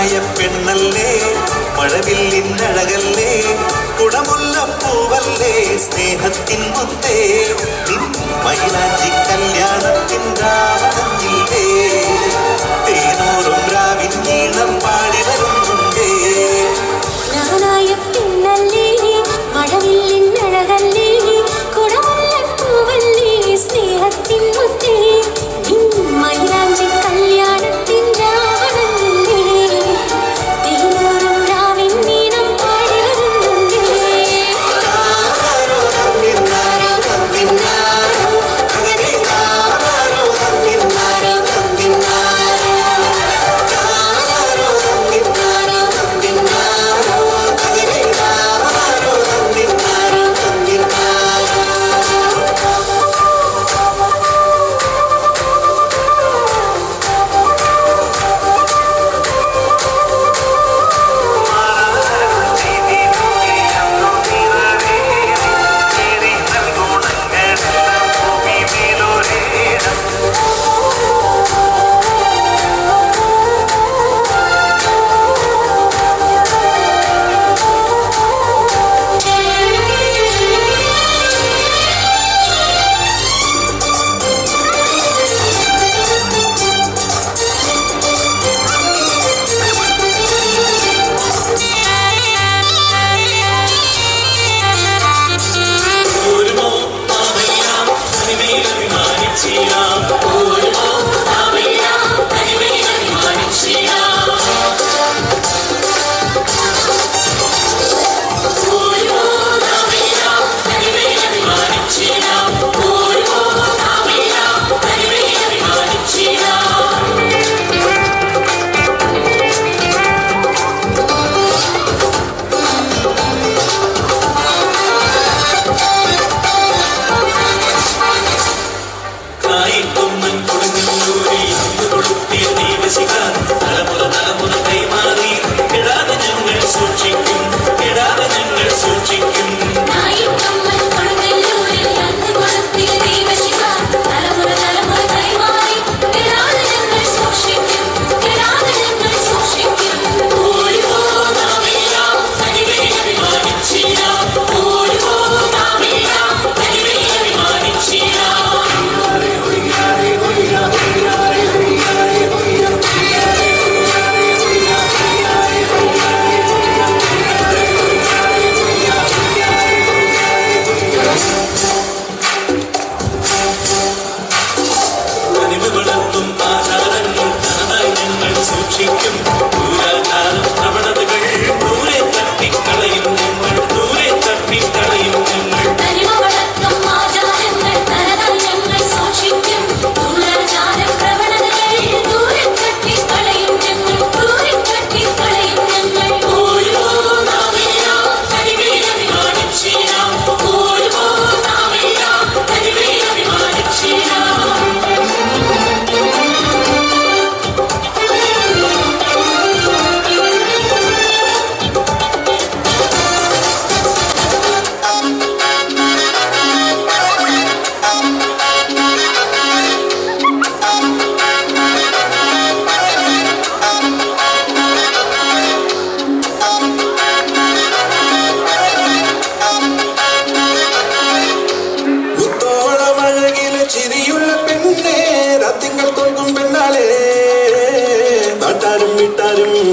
പെണ്ണല്ലേ മഴവില്ലിന്നഴകല്ലേ കുടമുല്ലപ്പൂവല്ലേ സ്നേഹത്തിൻ മുത്തേ നിൻ മൈലാഞ്ചി കല്യാണത്തിൻ രാവണഞ്ഞില്ലേ തേനൂറും രാവിൻ ഈണം പാടി വരുന്നുണ്ടേ ഞാനായ പെണ്ണല്ലേ മഴവില്ലിന്നഴകല്ലേ കുടമുല്ലപ്പൂവല്ലേ സ്നേഹത്തിൻ മുത്തേ നിൻ മൈലാഞ്ചി കല്യാണത്തിൻ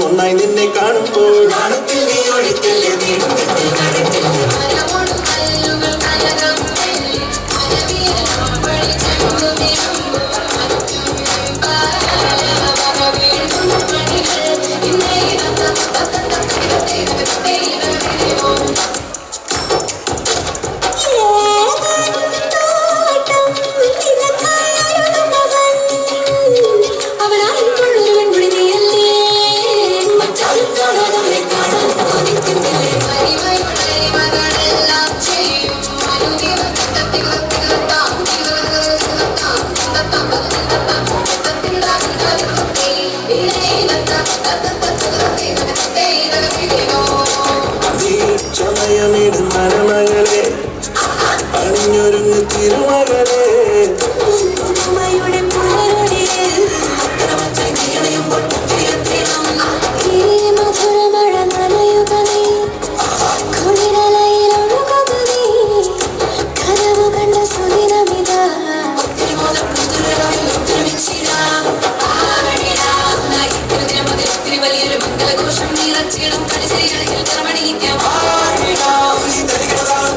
ഒന്നായി നിന്നെ കാണുമ്പോൾ ചമയമിടും മരമകളെ അണിഞ്ഞൊരുങ്ങു തിരുമകളെ പുലരുടെ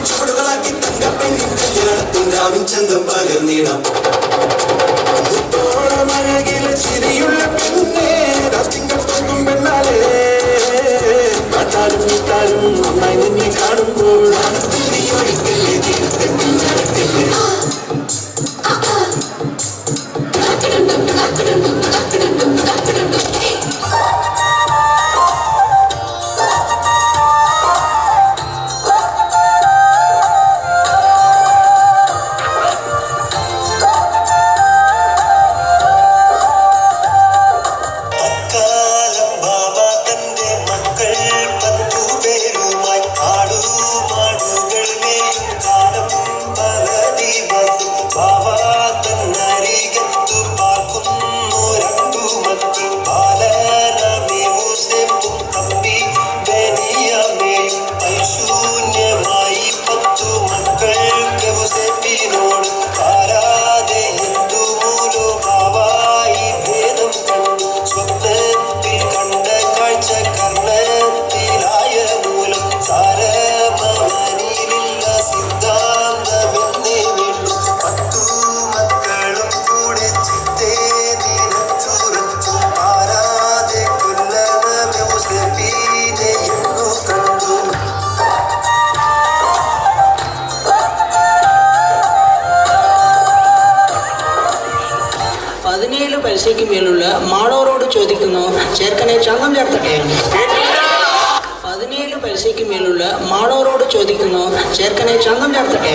ചുവടുകളാക്കി തങ്കപ്പെണ്ണിൻ കല്യാണത്തിൻ രാവിൻ ചന്തം പകർന്നിടാം. മഴകിലെ ചിരിയുള്ള പെണ്ണേ തിങ്കൾ തോന്നും പെണ്ണാലേ പാട്ടാലും നീട്ടാലും നന്നായി നിന്നെ കാണുമ്പോൾ നീ ഒഴിക്കല്ലേ തീർത്തല്ലേ പൈസയ്ക്ക് മേലുള്ള മാളോരോട് ചോദിക്കുന്നു ചേർക്കനെ ചന്തം ചേർത്തട്ടെ. 17 പൈസയ്ക്ക് മേലുള്ള മാളോരോട് ചോദിക്കുന്നു ചേർക്കനെ ചന്തം ചേർത്തട്ടെ.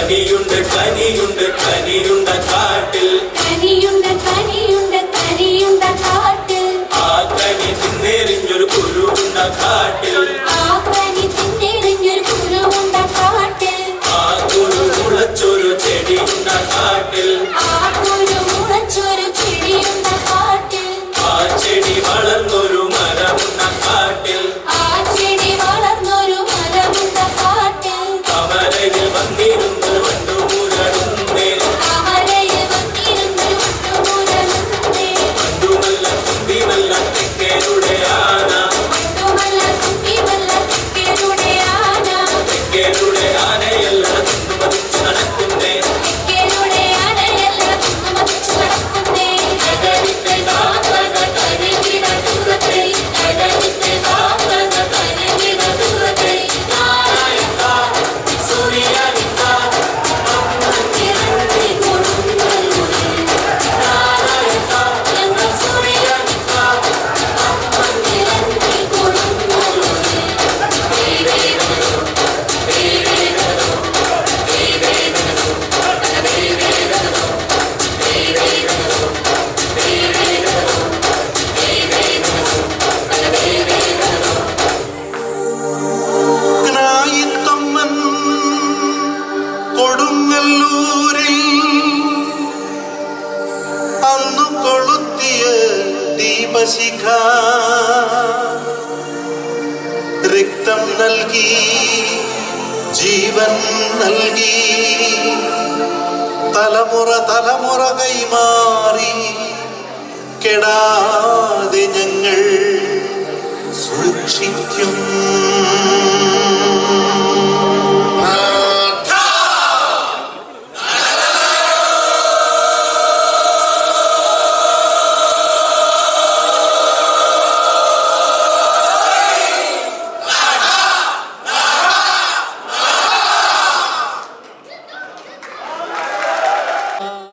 കനിയുണ്ട് കനിയുണ്ട് കനിയുണ്ട കാട്ടിൽ കനിയുണ്ട് കനിയുണ്ട് കനിയുണ്ട കാട്ടിൽ ആ കനി തിന്നെറിഞ്ഞൊരു കുരുണ്ട കാട്ടിൽ ആ കനി തിന്നെറിഞ്ഞൊരു കുരുവുണ്ട കാട്ടിൽ ആ കുരു മുളച്ചൊരു ചെടിയുണ്ട കാട്ടിൽ ആ കുരു മുളച്ചൊരു ചെടിയുണ്ട കാട്ടിൽ ആ ചെടി വളർന്നൊരു മരമുണ്ട കാട്ടിൽ ആ ചെടി വളർന്നൊരു മരമുണ്ട കാട്ടിൽ കമലയിൽ വന്നിരുന്നൊരു വണ്ടുമുരളുന്നേ കമലയിൽ വന്നിരുന്നൊരു വണ്ടുമുരളുന്നേ വണ്ടുമല്ല തുമ്പിമല്ല തെക്കേരുടെ ആന വണ്ടുമല്ല തുമ്പിമല്ല തെക്കേരുടെ ആന തെക്കേരുടെ ആനയല്ല തുമ്പതിച്ച് നടക്കുന്നേ തെക്കേരുടെ ആനയല്ല തുമ്പതിച്ച് നടക്കുന്നേ അകലിത്തെ താത്തക കരികിട ദൂരത്തെ അകലിത്തെ താത്തക കരികിട ദൂരത്തെ നാരായണ സൂര്യനിക്ക നിറഞ്ഞി കൊടുങ്ങല്ലൂരിൽ നാരായണ ഞങ്ങൾ സൂര്യനിക്ക നിറഞ്ഞി കൊടുങ്ങല്ലൂരിൽ ഗ്നായിത്തമ്മൻ കൊടുങ്ങല്ലൂരിൽ അന്നു കൊളുത്തിയ ദീപശിഖ രക്തം നൽകി ജീവൻ നൽകി തലമുറ തലമുറ കൈമാറി കെടാതെ ഞങ്ങൾ സൂക്ഷിക്കും